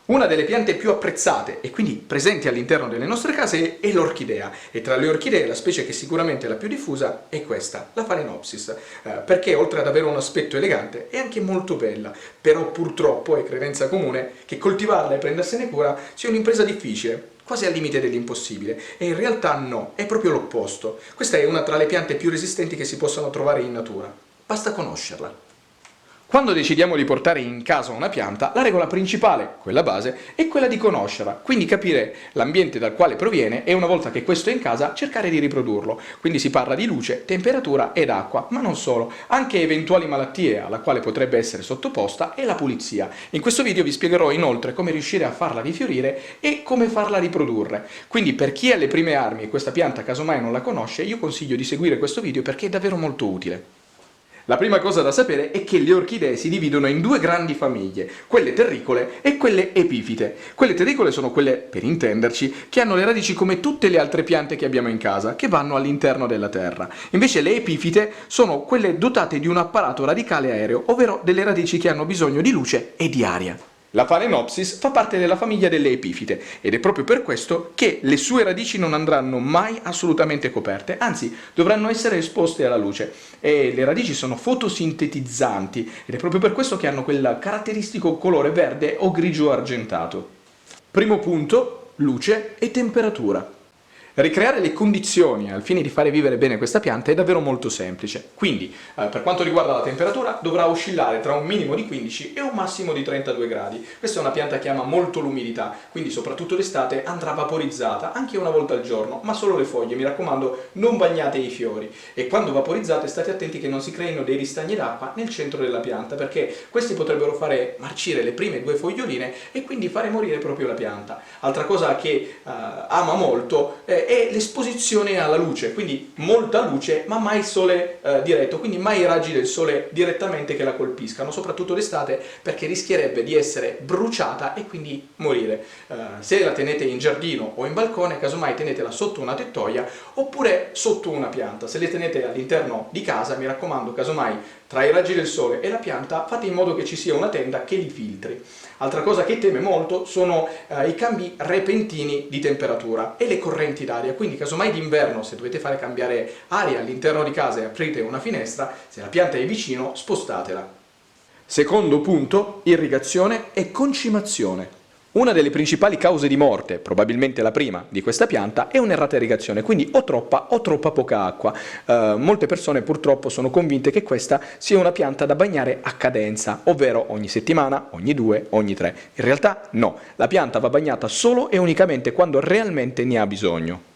Una delle piante più apprezzate e quindi presenti all'interno delle nostre case è l'orchidea, e tra le orchidee la specie che sicuramente è la più diffusa è questa, la Phalaenopsis, perché oltre ad avere un aspetto elegante è anche molto bella, però purtroppo è credenza comune che coltivarla e prendersene cura sia un'impresa difficile, quasi al limite dell'impossibile, e in realtà no, è proprio l'opposto. Questa è una tra le piante più resistenti che si possono trovare in natura, basta conoscerla. Quando decidiamo di portare in casa una pianta, la regola principale, quella base, è quella di conoscerla, quindi capire l'ambiente dal quale proviene e una volta che questo è in casa cercare di riprodurlo. Quindi si parla di luce, temperatura ed acqua, ma non solo, anche eventuali malattie alla quale potrebbe essere sottoposta e la pulizia. In questo video vi spiegherò inoltre come riuscire a farla rifiorire e come farla riprodurre. Quindi per chi è alle prime armi e questa pianta casomai non la conosce, io consiglio di seguire questo video perché è davvero molto utile. La prima cosa da sapere è che le orchidee si dividono in due grandi famiglie, quelle terricole e quelle epifite. Quelle terricole sono quelle, per intenderci, che hanno le radici come tutte le altre piante che abbiamo in casa, che vanno all'interno della terra. Invece le epifite sono quelle dotate di un apparato radicale aereo, ovvero delle radici che hanno bisogno di luce e di aria. La Phalaenopsis fa parte della famiglia delle epifite ed è proprio per questo che le sue radici non andranno mai assolutamente coperte, anzi dovranno essere esposte alla luce, e le radici sono fotosintetizzanti ed è proprio per questo che hanno quel caratteristico colore verde o grigio argentato. Primo punto, luce e temperatura. Ricreare le condizioni al fine di fare vivere bene questa pianta è davvero molto semplice. Quindi, per quanto riguarda la temperatura, dovrà oscillare tra un minimo di 15 e un massimo di 32 gradi. Questa è una pianta che ama molto l'umidità, quindi soprattutto d'estate andrà vaporizzata anche una volta al giorno, ma solo le foglie, mi raccomando, non bagnate i fiori. E quando vaporizzate state attenti che non si creino dei ristagni d'acqua nel centro della pianta, perché questi potrebbero fare marcire le prime due foglioline e quindi fare morire proprio la pianta. Altra cosa che ama molto è l'esposizione alla luce, quindi molta luce ma mai sole diretto, quindi mai raggi del sole direttamente che la colpiscano, soprattutto d'estate, perché rischierebbe di essere bruciata e quindi morire. Se la tenete in giardino o in balcone, casomai tenetela sotto una tettoia oppure sotto una pianta. Se le tenete all'interno di casa, mi raccomando, casomai tra i raggi del sole e la pianta fate in modo che ci sia una tenda che li filtri. Altra cosa che teme molto sono i cambi repentini di temperatura e le correnti d'aria, quindi casomai d'inverno, se dovete fare cambiare aria all'interno di casa e aprite una finestra, se la pianta è vicino spostatela. Secondo punto, irrigazione e concimazione. Una delle principali cause di morte, probabilmente la prima, di questa pianta è un'errata irrigazione, quindi o troppa poca acqua. Molte persone purtroppo sono convinte che questa sia una pianta da bagnare a cadenza, ovvero ogni settimana, ogni 2, ogni 3. In realtà no, la pianta va bagnata solo e unicamente quando realmente ne ha bisogno.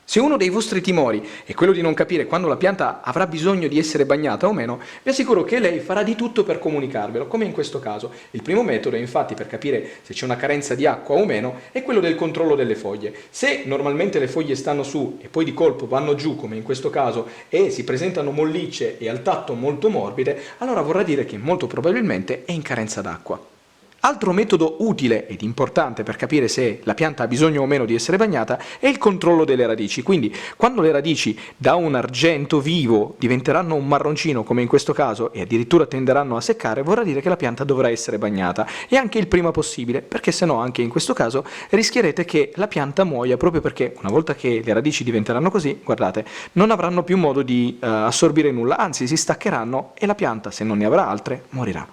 Se uno dei vostri timori è quello di non capire quando la pianta avrà bisogno di essere bagnata o meno, vi assicuro che lei farà di tutto per comunicarvelo, come in questo caso. Il primo metodo, infatti, per capire se c'è una carenza di acqua o meno, è quello del controllo delle foglie. Se normalmente le foglie stanno su e poi di colpo vanno giù, come in questo caso, e si presentano mollicce e al tatto molto morbide, allora vorrà dire che molto probabilmente è in carenza d'acqua. Altro metodo utile ed importante per capire se la pianta ha bisogno o meno di essere bagnata è il controllo delle radici. Quindi quando le radici da un argento vivo diventeranno un marroncino come in questo caso e addirittura tenderanno a seccare, vorrà dire che la pianta dovrà essere bagnata, e anche il prima possibile, perché se no anche in questo caso rischierete che la pianta muoia, proprio perché una volta che le radici diventeranno così, guardate, non avranno più modo di assorbire nulla, anzi si staccheranno e la pianta, se non ne avrà altre, morirà.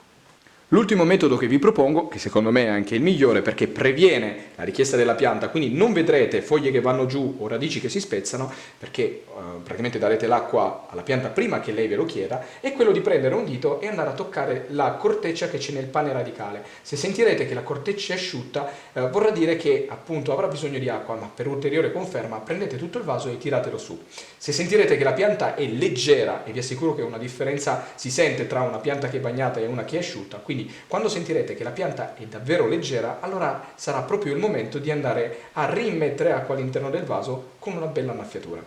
L'ultimo metodo che vi propongo, che secondo me è anche il migliore perché previene la richiesta della pianta, quindi non vedrete foglie che vanno giù o radici che si spezzano, perché praticamente darete l'acqua alla pianta prima che lei ve lo chieda, è quello di prendere un dito e andare a toccare la corteccia che c'è nel pane radicale. Se sentirete che la corteccia è asciutta, vorrà dire che appunto avrà bisogno di acqua, ma per ulteriore conferma prendete tutto il vaso e tiratelo su. Se sentirete che la pianta è leggera, e vi assicuro che una differenza si sente tra una pianta che è bagnata e una che è asciutta, quindi quando sentirete che la pianta è davvero leggera, allora sarà proprio il momento di andare a rimettere acqua all'interno del vaso con una bella annaffiatura.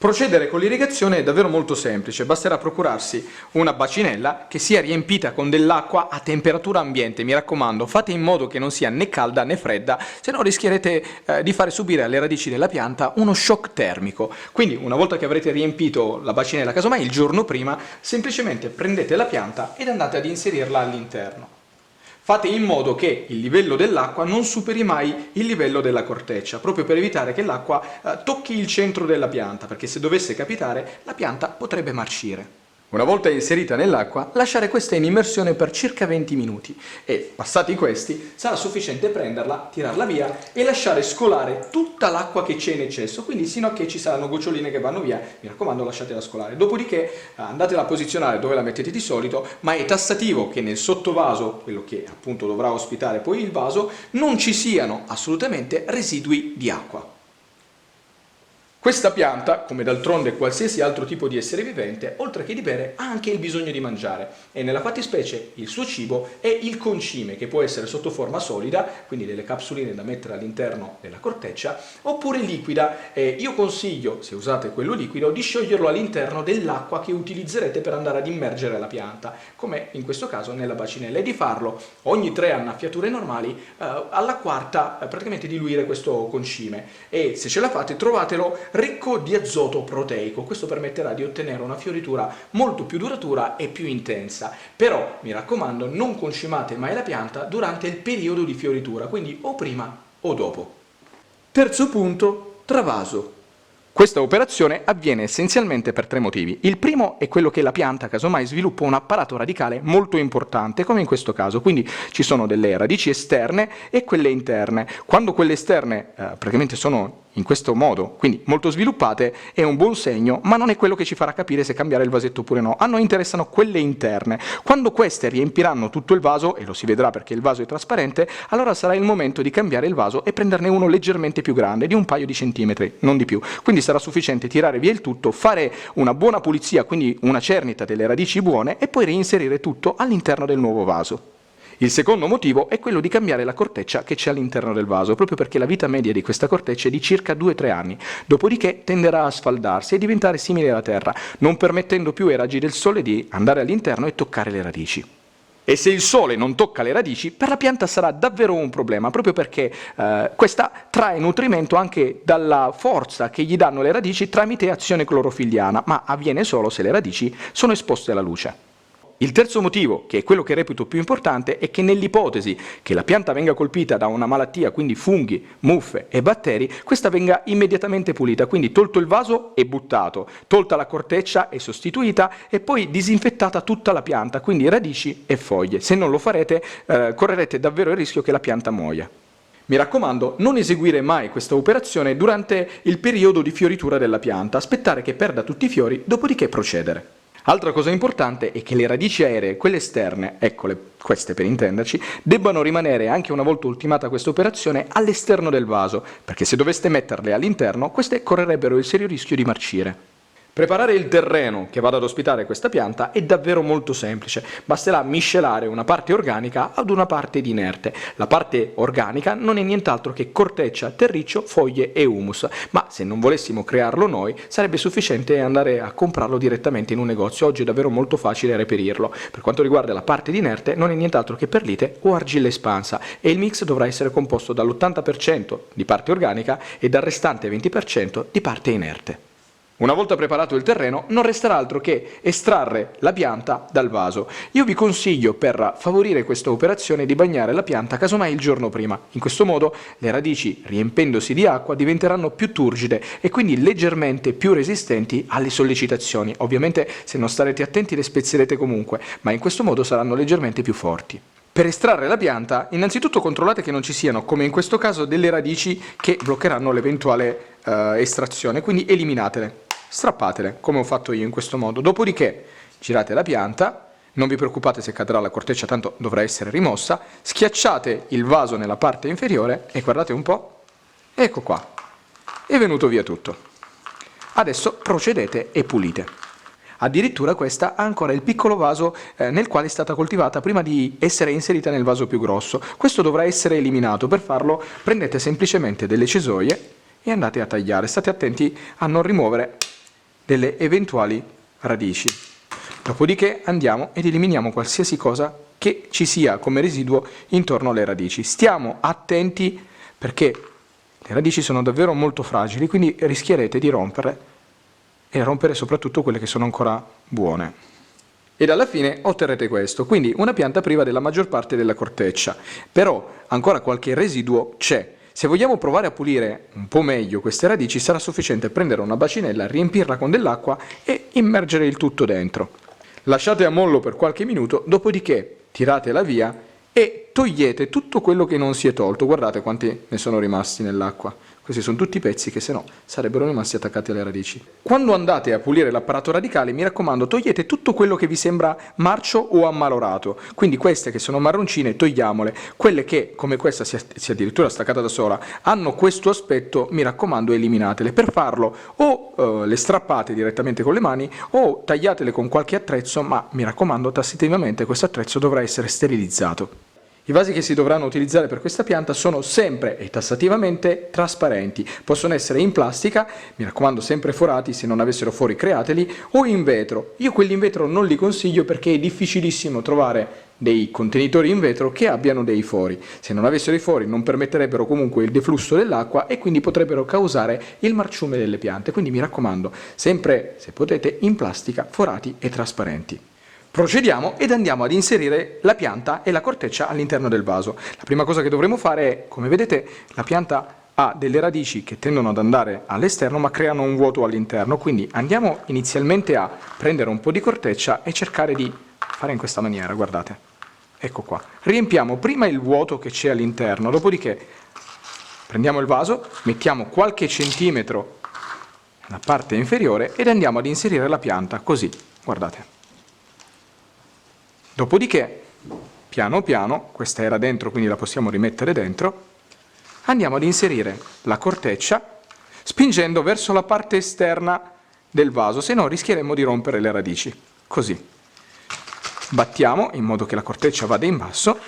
Procedere con l'irrigazione è davvero molto semplice, basterà procurarsi una bacinella che sia riempita con dell'acqua a temperatura ambiente. Mi raccomando, fate in modo che non sia né calda né fredda, se no rischierete di fare subire alle radici della pianta uno shock termico. Quindi una volta che avrete riempito la bacinella, casomai il giorno prima, semplicemente prendete la pianta ed andate ad inserirla all'interno. Fate in modo che il livello dell'acqua non superi mai il livello della corteccia, proprio per evitare che l'acqua tocchi il centro della pianta, perché se dovesse capitare la pianta potrebbe marcire. Una volta inserita nell'acqua, lasciare questa in immersione per circa 20 minuti e, passati questi, sarà sufficiente prenderla, tirarla via e lasciare scolare tutta l'acqua che c'è in eccesso, quindi sino a che ci saranno goccioline che vanno via, mi raccomando lasciatela scolare. Dopodiché andatela a posizionare dove la mettete di solito, ma è tassativo che nel sottovaso, quello che appunto dovrà ospitare poi il vaso, non ci siano assolutamente residui di acqua. Questa pianta, come d'altronde qualsiasi altro tipo di essere vivente, oltre che di bere, ha anche il bisogno di mangiare e nella fattispecie il suo cibo è il concime, che può essere sotto forma solida, quindi delle capsuline da mettere all'interno della corteccia, oppure liquida. Io consiglio, se usate quello liquido, di scioglierlo all'interno dell'acqua che utilizzerete per andare ad immergere la pianta, come in questo caso nella bacinella, e di farlo ogni 3 annaffiature normali, alla quarta praticamente diluire questo concime e se ce la fate trovatelo ricco di azoto proteico. Questo permetterà di ottenere una fioritura molto più duratura e più intensa. Però, mi raccomando, non concimate mai la pianta durante il periodo di fioritura, quindi o prima o dopo. Terzo punto, travaso. Questa operazione avviene essenzialmente per 3 motivi. Il primo è quello che la pianta, casomai, sviluppa un apparato radicale molto importante, come in questo caso, quindi ci sono delle radici esterne e quelle interne. Quando quelle esterne praticamente sono in questo modo, quindi molto sviluppate, è un buon segno, ma non è quello che ci farà capire se cambiare il vasetto oppure no. A noi interessano quelle interne. Quando queste riempiranno tutto il vaso, e lo si vedrà perché il vaso è trasparente, allora sarà il momento di cambiare il vaso e prenderne uno leggermente più grande, di un paio di centimetri, non di più. Quindi sarà sufficiente tirare via il tutto, fare una buona pulizia, quindi una cernita delle radici buone, e poi reinserire tutto all'interno del nuovo vaso. Il secondo motivo è quello di cambiare la corteccia che c'è all'interno del vaso, proprio perché la vita media di questa corteccia è di circa 2-3 anni, dopodiché tenderà a sfaldarsi e diventare simile alla terra, non permettendo più ai raggi del sole di andare all'interno e toccare le radici. E se il sole non tocca le radici, per la pianta sarà davvero un problema, proprio perché questa trae nutrimento anche dalla forza che gli danno le radici tramite azione clorofilliana, ma avviene solo se le radici sono esposte alla luce. Il terzo motivo, che è quello che reputo più importante, è che nell'ipotesi che la pianta venga colpita da una malattia, quindi funghi, muffe e batteri, questa venga immediatamente pulita, quindi tolto il vaso e buttato, tolta la corteccia e sostituita e poi disinfettata tutta la pianta, quindi radici e foglie. Se non lo farete, correrete davvero il rischio che la pianta muoia. Mi raccomando, non eseguire mai questa operazione durante il periodo di fioritura della pianta, aspettare che perda tutti i fiori, dopodiché procedere. Altra cosa importante è che le radici aeree, quelle esterne, queste per intenderci, debbano rimanere, anche una volta ultimata questa operazione, all'esterno del vaso, perché se doveste metterle all'interno, queste correrebbero il serio rischio di marcire. Preparare il terreno che vada ad ospitare questa pianta è davvero molto semplice, basterà miscelare una parte organica ad una parte di inerte. La parte organica non è nient'altro che corteccia, terriccio, foglie e humus, ma se non volessimo crearlo noi sarebbe sufficiente andare a comprarlo direttamente in un negozio. Oggi è davvero molto facile reperirlo. Per quanto riguarda la parte di inerte non è nient'altro che perlite o argilla espansa e il mix dovrà essere composto dall'80% di parte organica e dal restante 20% di parte inerte. Una volta preparato il terreno non resterà altro che estrarre la pianta dal vaso. Io vi consiglio, per favorire questa operazione, di bagnare la pianta casomai il giorno prima. In questo modo le radici, riempendosi di acqua, diventeranno più turgide e quindi leggermente più resistenti alle sollecitazioni. Ovviamente se non starete attenti le spezzerete comunque, ma in questo modo saranno leggermente più forti. Per estrarre la pianta, innanzitutto controllate che non ci siano, come in questo caso, delle radici che bloccheranno l'eventuale estrazione, quindi eliminatele. Strappatele, come ho fatto io in questo modo. Dopodiché girate la pianta, non vi preoccupate se cadrà la corteccia, tanto dovrà essere rimossa, schiacciate il vaso nella parte inferiore e guardate un po', ecco qua, è venuto via tutto. Adesso procedete e pulite. Addirittura questa ha ancora il piccolo vaso nel quale è stata coltivata prima di essere inserita nel vaso più grosso. Questo dovrà essere eliminato. Per farlo prendete semplicemente delle cesoie e andate a tagliare. State attenti a non rimuovere delle eventuali radici. Dopodiché andiamo ed eliminiamo qualsiasi cosa che ci sia come residuo intorno alle radici. Stiamo attenti perché le radici sono davvero molto fragili, quindi rischierete di romperle e rompere soprattutto quelle che sono ancora buone. ed alla fine otterrete questo, quindi una pianta priva della maggior parte della corteccia, però ancora qualche residuo c'è. Se vogliamo provare a pulire un po' meglio queste radici sarà sufficiente prendere una bacinella, riempirla con dell'acqua e immergere il tutto dentro. Lasciate a mollo per qualche minuto, dopodiché tiratela via e togliete tutto quello che non si è tolto. Guardate quanti ne sono rimasti nell'acqua. Questi sono tutti pezzi che se no sarebbero rimasti attaccati alle radici. Quando andate a pulire l'apparato radicale, mi raccomando, togliete tutto quello che vi sembra marcio o ammalorato. Quindi queste che sono marroncine, togliamole. Quelle che, come questa sia addirittura staccata da sola, hanno questo aspetto, mi raccomando, eliminatele. Per farlo o le strappate direttamente con le mani o tagliatele con qualche attrezzo, ma mi raccomando, tassativamente questo attrezzo dovrà essere sterilizzato. I vasi che si dovranno utilizzare per questa pianta sono sempre e tassativamente trasparenti, possono essere in plastica, mi raccomando sempre forati, se non avessero fori createli, o in vetro. Io quelli in vetro non li consiglio perché è difficilissimo trovare dei contenitori in vetro che abbiano dei fori. Se non avessero i fori non permetterebbero comunque il deflusso dell'acqua e quindi potrebbero causare il marciume delle piante, quindi mi raccomando, sempre se potete in plastica, forati e trasparenti. Procediamo ed andiamo ad inserire la pianta e la corteccia all'interno del vaso. La prima cosa che dovremo fare è, come vedete, la pianta ha delle radici che tendono ad andare all'esterno ma creano un vuoto all'interno, quindi andiamo inizialmente a prendere un po' di corteccia e cercare di fare in questa maniera, guardate. Ecco qua. Riempiamo prima il vuoto che c'è all'interno, dopodiché prendiamo il vaso, mettiamo qualche centimetro nella parte inferiore ed andiamo ad inserire la pianta, così, guardate. Dopodiché, piano piano, questa era dentro quindi la possiamo rimettere dentro, andiamo ad inserire la corteccia spingendo verso la parte esterna del vaso, se no rischieremmo di rompere le radici. Così. Battiamo in modo che la corteccia vada in basso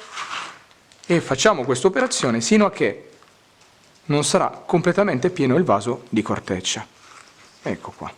e facciamo questa operazione sino a che non sarà completamente pieno il vaso di corteccia. Ecco qua.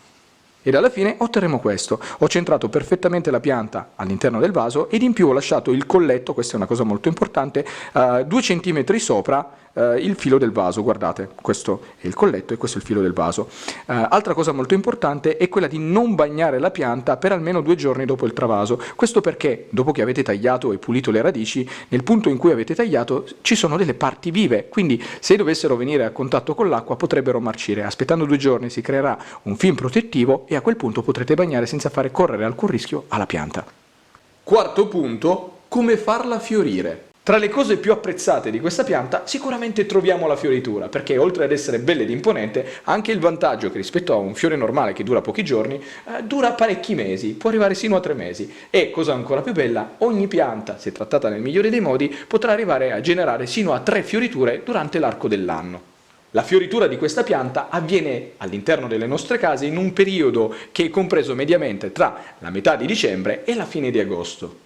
Ed alla fine otterremo questo. Ho centrato perfettamente la pianta all'interno del vaso ed in più ho lasciato il colletto, questa è una cosa molto importante, 2 cm sopra il filo del vaso. Guardate, questo è il colletto e questo è il filo del vaso. Altra cosa molto importante è quella di non bagnare la pianta per almeno 2 giorni dopo il travaso. Questo perché dopo che avete tagliato e pulito le radici, nel punto in cui avete tagliato ci sono delle parti vive, quindi se dovessero venire a contatto con l'acqua potrebbero marcire. Aspettando 2 giorni si creerà un film protettivo e a quel punto potrete bagnare senza fare correre alcun rischio alla pianta. Quarto punto, come farla fiorire. Tra le cose più apprezzate di questa pianta sicuramente troviamo la fioritura, perché oltre ad essere bella ed imponente ha anche il vantaggio che rispetto a un fiore normale che dura pochi giorni, dura parecchi mesi, può arrivare sino a 3 mesi e, cosa ancora più bella, ogni pianta, se trattata nel migliore dei modi, potrà arrivare a generare sino a 3 fioriture durante l'arco dell'anno. La fioritura di questa pianta avviene all'interno delle nostre case in un periodo che è compreso mediamente tra la metà di dicembre e la fine di agosto.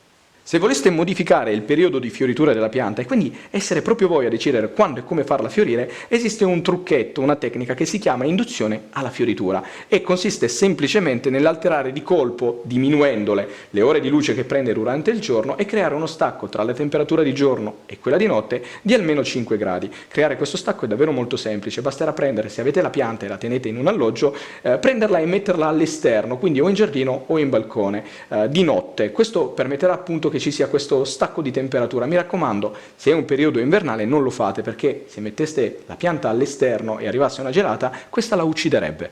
Se voleste modificare il periodo di fioritura della pianta e quindi essere proprio voi a decidere quando e come farla fiorire, esiste un trucchetto, una tecnica che si chiama induzione alla fioritura e consiste semplicemente nell'alterare di colpo, diminuendole, le ore di luce che prende durante il giorno e creare uno stacco tra la temperatura di giorno e quella di notte di almeno 5 gradi. Creare questo stacco è davvero molto semplice, basterà prendere, se avete la pianta e la tenete in un alloggio, prenderla e metterla all'esterno, quindi o in giardino o in balcone, di notte. Questo permetterà appunto che ci sia questo stacco di temperatura. Mi raccomando, se è un periodo invernale non lo fate, perché se metteste la pianta all'esterno e arrivasse una gelata, questa la ucciderebbe.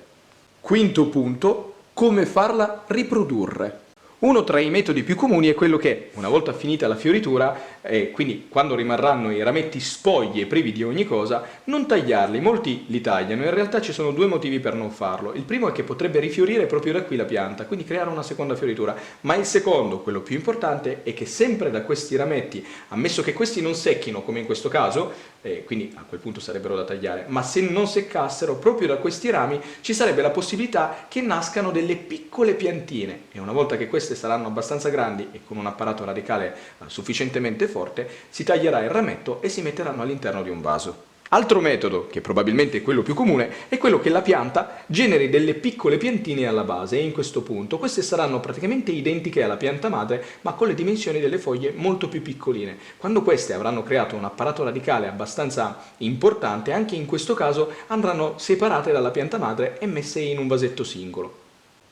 Quinto punto, come farla riprodurre. Uno tra i metodi più comuni è quello che, una volta finita la fioritura, e quindi quando rimarranno i rametti spogli e privi di ogni cosa, non tagliarli. Molti li tagliano, in realtà ci sono 2 motivi per non farlo. Il primo è che potrebbe rifiorire proprio da qui la pianta, quindi creare una seconda fioritura, ma il secondo, quello più importante, è che sempre da questi rametti, ammesso che questi non secchino come in questo caso, quindi a quel punto sarebbero da tagliare, ma se non seccassero, proprio da questi rami ci sarebbe la possibilità che nascano delle piccole piantine e una volta che queste saranno abbastanza grandi e con un apparato radicale sufficientemente forte, si taglierà il rametto e si metteranno all'interno di un vaso. Altro metodo, che probabilmente è quello più comune, è quello che la pianta generi delle piccole piantine alla base e in questo punto queste saranno praticamente identiche alla pianta madre ma con le dimensioni delle foglie molto più piccoline. Quando queste avranno creato un apparato radicale abbastanza importante, anche in questo caso andranno separate dalla pianta madre e messe in un vasetto singolo.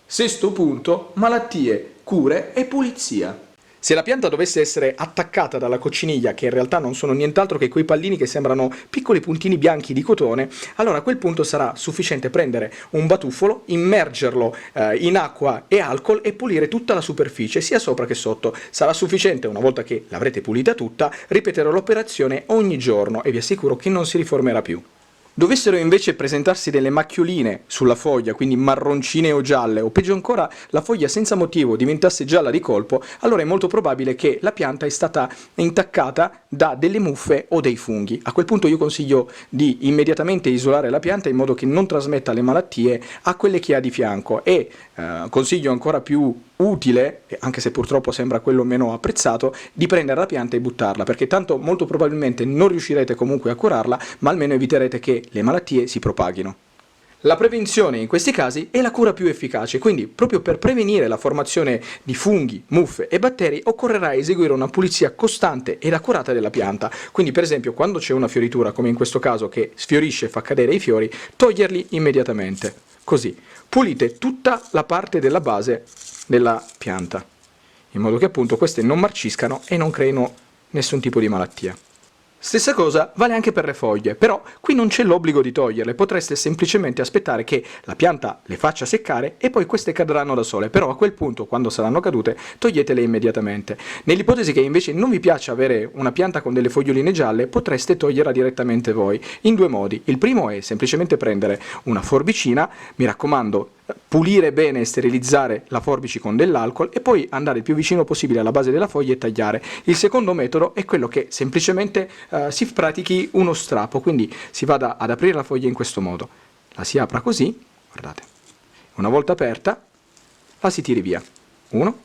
Sesto punto, malattie, cure e pulizia. Se la pianta dovesse essere attaccata dalla cocciniglia, che in realtà non sono nient'altro che quei pallini che sembrano piccoli puntini bianchi di cotone, allora a quel punto sarà sufficiente prendere un batuffolo, immergerlo in acqua e alcol e pulire tutta la superficie, sia sopra che sotto. Sarà sufficiente, una volta che l'avrete pulita tutta, ripetere l'operazione ogni giorno e vi assicuro che non si riformerà più. Dovessero invece presentarsi delle macchioline sulla foglia, quindi marroncine o gialle, o peggio ancora la foglia senza motivo diventasse gialla di colpo, allora è molto probabile che la pianta è stata intaccata da delle muffe o dei funghi. A quel punto io consiglio di immediatamente isolare la pianta in modo che non trasmetta le malattie a quelle che ha di fianco e consiglio ancora più utile, anche se purtroppo sembra quello meno apprezzato, di prendere la pianta e buttarla, perché tanto molto probabilmente non riuscirete comunque a curarla, ma almeno eviterete che le malattie si propaghino. La prevenzione in questi casi è la cura più efficace, quindi proprio per prevenire la formazione di funghi, muffe e batteri occorrerà eseguire una pulizia costante ed accurata della pianta. Quindi per esempio quando c'è una fioritura, come in questo caso che sfiorisce e fa cadere i fiori, toglierli immediatamente. Così pulite tutta la parte della base della pianta, in modo che appunto queste non marciscano e non creino nessun tipo di malattia. Stessa cosa vale anche per le foglie, però qui non c'è l'obbligo di toglierle, potreste semplicemente aspettare che la pianta le faccia seccare e poi queste cadranno da sole, però a quel punto, quando saranno cadute, toglietele immediatamente. Nell'ipotesi che invece non vi piaccia avere una pianta con delle foglioline gialle, potreste toglierla direttamente voi, in due modi. Il primo è semplicemente prendere una forbicina, mi raccomando, pulire bene e sterilizzare la forbice con dell'alcol e poi andare il più vicino possibile alla base della foglia e tagliare. Il secondo metodo è quello che semplicemente si pratichi uno strappo, quindi si vada ad aprire la foglia in questo modo, la si apra così, guardate, una volta aperta la si tiri via, 1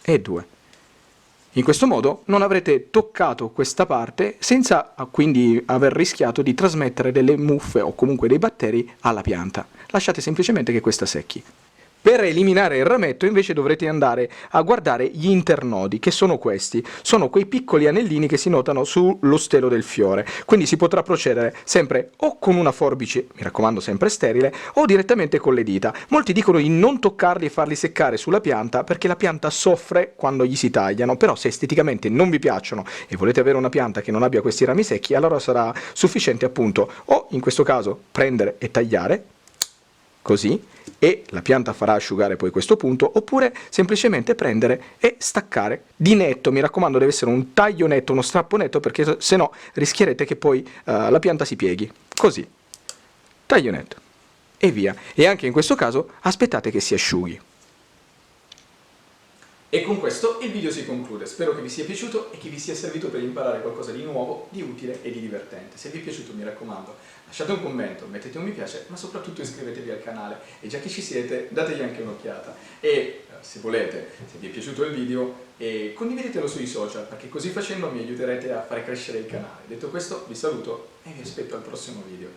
e 2. In questo modo non avrete toccato questa parte senza quindi aver rischiato di trasmettere delle muffe o comunque dei batteri alla pianta. Lasciate semplicemente che questa secchi. Per eliminare il rametto invece dovrete andare a guardare gli internodi, che sono questi. Sono quei piccoli anellini che si notano sullo stelo del fiore. Quindi si potrà procedere sempre o con una forbice, mi raccomando sempre sterile, o direttamente con le dita. Molti dicono di non toccarli e farli seccare sulla pianta perché la pianta soffre quando gli si tagliano, però se esteticamente non vi piacciono e volete avere una pianta che non abbia questi rami secchi, allora sarà sufficiente appunto o in questo caso prendere e tagliare, così, e la pianta farà asciugare poi questo punto, oppure semplicemente prendere e staccare di netto. Mi raccomando, deve essere un taglio netto, uno strappo netto, perché se no rischierete che poi la pianta si pieghi. Così, taglio netto e via. E anche in questo caso aspettate che si asciughi. E con questo il video si conclude, spero che vi sia piaciuto e che vi sia servito per imparare qualcosa di nuovo, di utile e di divertente. Se vi è piaciuto mi raccomando, lasciate un commento, mettete un mi piace, ma soprattutto iscrivetevi al canale e già che ci siete dategli anche un'occhiata. E se volete, se vi è piaciuto il video, condividetelo sui social perché così facendo mi aiuterete a fare crescere il canale. Detto questo vi saluto e vi aspetto al prossimo video.